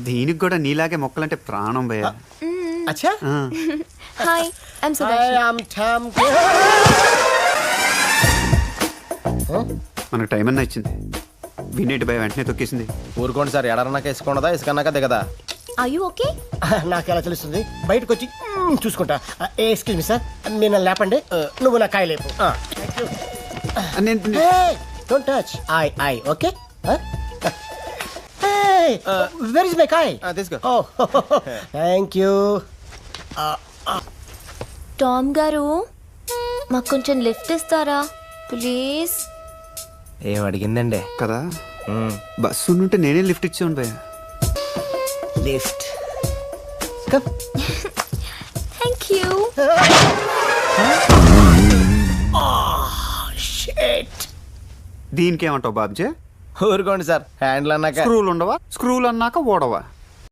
దీనికి కూడా నీలాగే మొక్కలంటే ప్రాణం భయ్యా. అచ్చా hi I'm I Sudarshan. am Tom. మనకు టైం అన్నా ఇచ్చింది. వినేటి భయ వెంటనే తొక్కేసింది. ఊరుకోండి సార్, ఎడరన్నాక వేసుకోండదా ఇసుకన్నాక దిగదా? Are you okay? నాకు ఎలా తెలుస్తుంది? బయటకు వచ్చి చూసుకుంటా. ఎక్స్క్యూజ్ మీ సార్, మీరు నన్ను లేపండి, నువ్వు నా కాయ లేపు. Don't touch I okay. Where is my కాయ్? తీసుకో. ఓ థ్యాంక్ యూ. టామ్ గారు మాకు కొంచెం లిఫ్ట్ ఇస్తారా ప్లీజ్? ఏం అడిగిందండి? కదా బస్సు ఉంటే నేనే లిఫ్ట్ ఇచ్చాను భయ్యా. Lift come. Thank you. Shit. దీనికి ఏమంటావు బాబ్జీ? ఊరుకోండి సార్, హ్యాండిల్ అన్నాక. స్క్రూలు ఉండవా? స్క్రూలు అన్నాక ఓడవా?